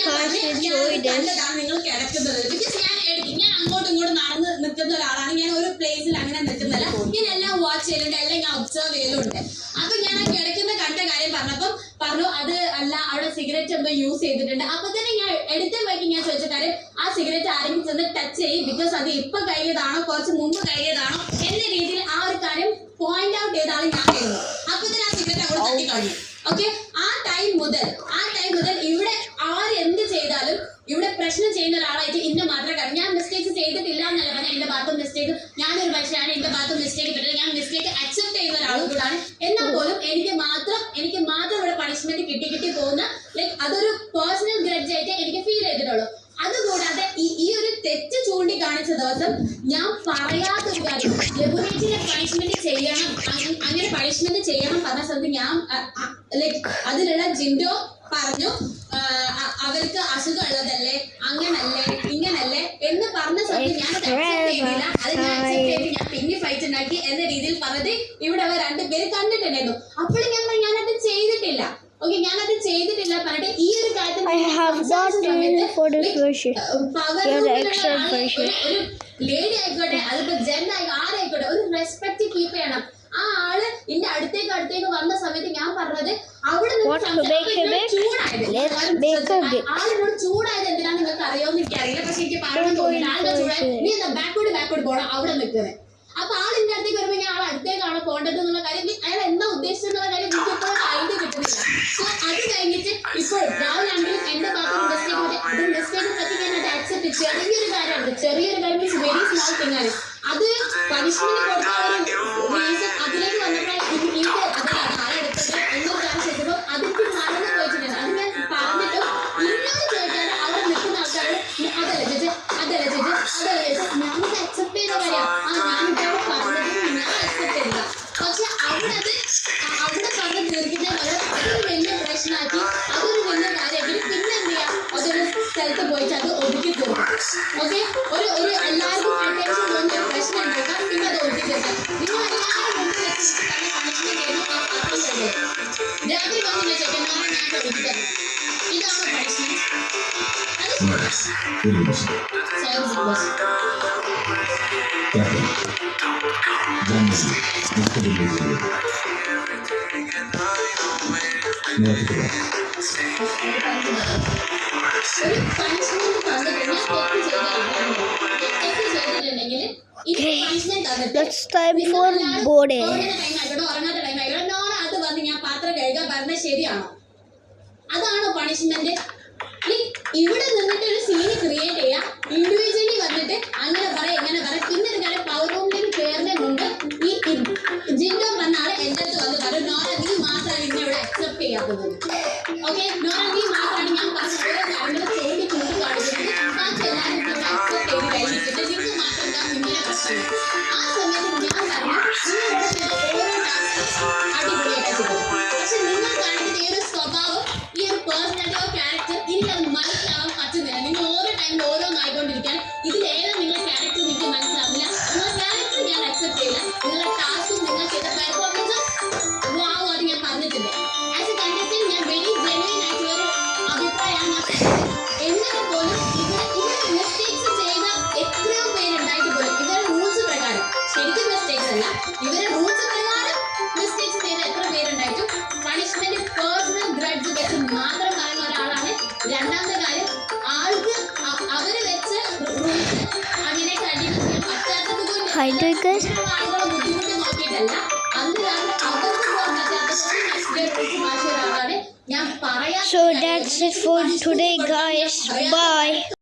guys enjoyed this. നിങ്ങൾ കിടക്കുന്നത് because ഞാൻ അങ്ങോട്ടും ഇങ്ങോട്ടും നടന്ന് നിൽക്കുന്ന ഒരാളാണ്. ഞാൻ ഒരു പ്ലേസിൽ അങ്ങനെ നിൽക്കുന്നില്ല. ഞാൻ എല്ലാം വാച്ച് ചെയ്യലുണ്ട്, എല്ലാം ഞാൻ ഒബ്സർവ് ചെയ്യലുണ്ട്. അപ്പൊ ഞാൻ ആ കിടക്കുന്ന കണ്ട കാര്യം പറഞ്ഞപ്പം പറഞ്ഞു അത് അല്ല അവിടെ സിഗരറ്റ് എന്തോ യൂസ് ചെയ്തിട്ടുണ്ട്. അപ്പൊ തന്നെ ഞാൻ എടുത്ത വഴിക്ക് ഞാൻ ചോദിച്ച കാര്യം ആ സിഗരറ്റ് ആരെങ്കിലും ചെന്ന് ടച്ച് ചെയ്യും, ബിക്കോസ് അത് ഇപ്പൊ കഴിഞ്ഞതാണോ കുറച്ച് മുമ്പ് കഴിഞ്ഞതാണോ എന്ന രീതിയിൽ ആ ഒരു കാര്യം പോയിന്റ് ഔട്ട് ചെയ്താണ് ഞാൻ ചെയ്യുന്നത്. അപ്പൊ തന്നെ ആ സിഗരറ്റ് അവിടെ തട്ടി കഴിഞ്ഞു. ഓക്കെ, ആ ടൈം മുതൽ ഇവിടെ ആരെന്ത് ചെയ്താലും ഇവിടെ പ്രശ്നം ചെയ്യുന്ന ഒരാളായിട്ട് ഇന്ന മാത്രമേ കാണും. ഞാൻ മിസ്റ്റേക്സ് ചെയ്തിട്ടില്ല എന്നല്ല പറഞ്ഞാൽ എന്റെ ഭാഗത്തും മിസ്റ്റേക്ക്, ഞാനൊരു മനുഷ്യനാണ്, എന്റെ ഭാഗത്തും മിസ്റ്റേക്ക് പറ്റില്ല, ഞാൻ മിസ്റ്റേക്ക് അക്സെപ്റ്റ് ചെയ്യുന്ന ഒരാളും കൂടാണ്. എന്നാൽ പോലും എനിക്ക് മാത്രം ഇവിടെ പണിഷ്മെന്റ് കിട്ടി പോകുന്ന ലൈക്ക് അതൊരു പേഴ്സണൽ ഗ്രഡ്ജ് ആയിട്ട് എനിക്ക് ഫീൽ ചെയ്തിട്ടുള്ളൂ. അതുകൂടാതെ ഈ ഒരു തെറ്റ് ചൂണ്ടിക്കാണിച്ച ദിവസം ഞാൻ പറയാത്തൊരു കാര്യം, ലബോറേറ്ററിയെ പണിഷ്മെന്റ് ചെയ്യണം, അങ്ങനെ പണിഷ്മെന്റ് ചെയ്യണം പറഞ്ഞ സ്ഥലത്ത് ഞാൻ ലൈക്ക് അതിലുള്ള ജിൻഡോ പറഞ്ഞു അവർക്ക് അസുഖമുള്ളതല്ലേ, അങ്ങനല്ലേ ഇങ്ങനല്ലേ എന്ന് പറഞ്ഞ സമയത്ത് ഞാൻ അക്സെപ്റ്റ് ചെയ്തില്ല. അത് ഞാൻ അക്സെപ്റ്റ് ചെയ്ത് ഞാൻ പിന്നെ ഫൈറ്റ് ഉണ്ടാക്കി എന്ന രീതിയിൽ പറഞ്ഞത് ഇവിടെ അവർ രണ്ടുപേര് കണ്ടിട്ടുണ്ടായിരുന്നു. അപ്പോഴും ഞാനത് ചെയ്തിട്ടില്ല. ഓക്കെ, ഞാനത് ചെയ്തിട്ടില്ല പറഞ്ഞിട്ട് ഈ ഒരു കാര്യത്തിൽ ഒരു ലേഡി ആയിക്കോട്ടെ, അതിപ്പോ ജെൻ ആരായിക്കോട്ടെ, ഒരു റെസ്പെക്ട് കീപ്പ് ചെയ്യണം. ആ ആള് എന്റെ അടുത്തേക്ക് വന്ന സമയത്ത് ഞാൻ പറഞ്ഞത് അവിടെ ആളിനോട് ചൂടായത് എന്തിനാ നിങ്ങൾക്ക് അറിയാമെന്ന് എനിക്കറിയില്ല, പക്ഷെ എനിക്ക് പറയാൻ തോന്നില്ല. ആളുടെ ചൂടായി നീ എന്താ ബാക്കോട് പോകണം അവിടെ നിൽക്കുന്നത്. അപ്പൊ ആളിന്റെ അടുത്തേക്ക് വരുമ്പോ ഞാൻ ആൾ അടുത്തേക്കാണ് പോകേണ്ടത് എന്നുള്ള കാര്യം അയാൾ എന്താ ഉദ്ദേശിച്ചെന്നുള്ള കാര്യം എനിക്ക് ഇപ്പോഴും ഐഡിയ കിട്ടുന്നില്ല. സോ അത് കഴിഞ്ഞിട്ട് ഇപ്പോൾ രാവിലാണെങ്കിലും എന്റെ ഭാഗത്ത് മിസ്റ്റേക്ക് പറ്റി, അത് മിസ്റ്റേക്ക് പറ്റി ഞാൻ അത് അക്സെപ്റ്റ് ചെറിയൊരു കാര്യമാണ്, ചെറിയൊരു കാര്യം മീൻസ് വെരി സ്മോൾ തിങ് ആണ്. അത് പണിഷ്മെന്റ് കൊടുക്കാൻ ഒരു റീസൺ അതിലേക്ക് വന്നപ്പോൾ എനിക്ക് അതാണ് ആരെടുത്തത് എന്നൊരു കാര്യം ചോദിച്ചപ്പോൾ അതിലേക്ക് മറന്നു പോയിട്ടുണ്ട്. അത് ഞാൻ പറഞ്ഞിട്ടും ഇന്നോട് ചോദിക്കാതെ അവിടെ നിൽക്കുന്ന ആൾക്കാർ അതല്ല ചേച്ചി ഞാനത് അക്സെപ്റ്റ് ചെയ്ത കാര്യം ഞാനിപ്പോൾ പറഞ്ഞതും ഞാൻ അക്സെപ്റ്റ് ചെയ്തില്ല. പക്ഷെ അവിടെ പറഞ്ഞ് തീർക്കുന്നതിന് അതൊരു വലിയ പ്രശ്നമാക്കി, അതൊരു വലിയ കാര്യമാക്കി പിന്നെ എന്ത് ചെയ്യാം, അതൊരു സ്ഥലത്ത് പോയിട്ട് അത് ഒതുക്കി തീർക്കും. ഓക്കെ, ഒരു എല്ലാവർക്കും അറ്റൻഷൻ തോന്നിയ ഒരു പ്രശ്നം ഉണ്ടാക്കാം, പിന്നെ അത് ഒതുക്കി തീർക്കാം. നിങ്ങൾ എല്ലാവരും മുന്നിൽ വെച്ചിട്ട് തന്നെ പണിഷ്മെന്റ് ചെയ്യുന്നു, രാത്രി വന്നില്ല ചേട്ടൻ ഞാൻ ഒതുക്കി തരണം. ഇതാണ് punishment. Let's time for boarding. അത് വന്ന് ഞാൻ പാത്രം കഴുകാൻ പറഞ്ഞത് ശരിയാണോ? അതാണോ പണിഷ്മെന്റ്? ഇവിടെ നിന്നിട്ട് ഒരു സീന് ക്രിയേറ്റ് ചെയ്യാം, ഇൻഡിവിജ്വലി വന്നിട്ട് അങ്ങനെ പറയാം ഇങ്ങനെ പറയാം. പിന്നെ ഒരു കാര്യം, പവർ റൂമിലേക്ക് കയറുന്നതിന് മുമ്പ് ഈ ജിൻഡോ വന്ന ആള് എന്റെ അടുത്ത് വന്ന് പറയും നോറ നീ മാത്രമാണ് ഇന്നെ ഇവിടെ അക്സെപ്റ്റ് ചെയ്യാത്തത്. ഓക്കെ, നോറ നീ മാത്രമാണ് ഞാൻ പറഞ്ഞ ഓരോ കാര്യങ്ങൾ ചൂണ്ടി കാണിക്കുന്നത്, ബാക്കി എല്ലാവരും ഇവിടെ അക്സെപ്റ്റ് ചെയ്ത് കഴിഞ്ഞിട്ടുണ്ട്, നിങ്ങൾക്ക് മാത്രം ഞാൻ ഇങ്ങനെ പ്രശ്നം. ആ സമയത്ത് ഞാൻ പറഞ്ഞു ഓരോ അടിപൊളിയായിട്ട് ചെയ്തു. പക്ഷെ നിങ്ങൾ കാണിക്കുന്ന ഈ ഒരു സ്വഭാവം, ഈ ഒരു പേഴ്സണാലിറ്റി ഓഫ് ക്യാരക്ടർ എനിക്കത് മനസ്സിലാവാൻ പറ്റുന്നില്ല. നിങ്ങൾ ഓരോ ടൈമിൽ ഓരോന്നായിക്കൊണ്ടിരിക്കാൻ ഇതിലേതാ നിങ്ങളുടെ ക്യാരക്ടർ എനിക്ക് മനസ്സിലാവില്ല. നിങ്ങളുടെ ക്യാരക്ടർ ഞാൻ അക്സെപ്റ്റ് ചെയ്യില്ല. നിങ്ങളുടെ ടാസ്കും നിങ്ങൾ ചെയ്ത പെർഫോമൻസും വാവ് അത് ഞാൻ പറഞ്ഞിട്ടുണ്ട്. ആസ് എ കണ്ടസ്റ്റന്റ് ഞാൻ വെരി ജെന്യുവൻ ആയിട്ടുള്ള ഒരു അഭിപ്രായമാണ്. എന്നിട്ട് പോലും ഇവിടെ മിസ്റ്റേക്സ് ചെയ്ത എത്രയോ പേരുണ്ടായിട്ട് പോലും ഇവരുടെ റൂൾസ് പ്രകാരം, ശരിക്കും മിസ്റ്റേക്സ് അല്ല, ഇവരുടെ റൂൾസ് പ്രകാരം മിസ്റ്റേക്സ് ചെയ്ത എത്ര പേരുണ്ടായിട്ടും പണിഷ്മെന്റ് പേഴ്സണൽ ഗ്രഡ്ജ് വെച്ച് മാത്രം പറയുന്ന ഒരാളാണ്. രണ്ടാമത്തെ കാര്യം, ആൾക്ക് അവര് വെച്ച് റൂൾസ് അങ്ങനെ കണ്ടിന്യൂ ചെയ്യാൻ പറ്റാത്തത് കൊണ്ട് ആളുകളെ ബുദ്ധിമുട്ട് നോക്കിയിട്ടല്ല, അന്ന് കാരണം അവർക്ക് പോകാൻ പറ്റാത്തത് റൂൾസ് മാറ്റിയ ഒരാളാണ് ഞാൻ പറയാം. So that's it for today, guys. Bye.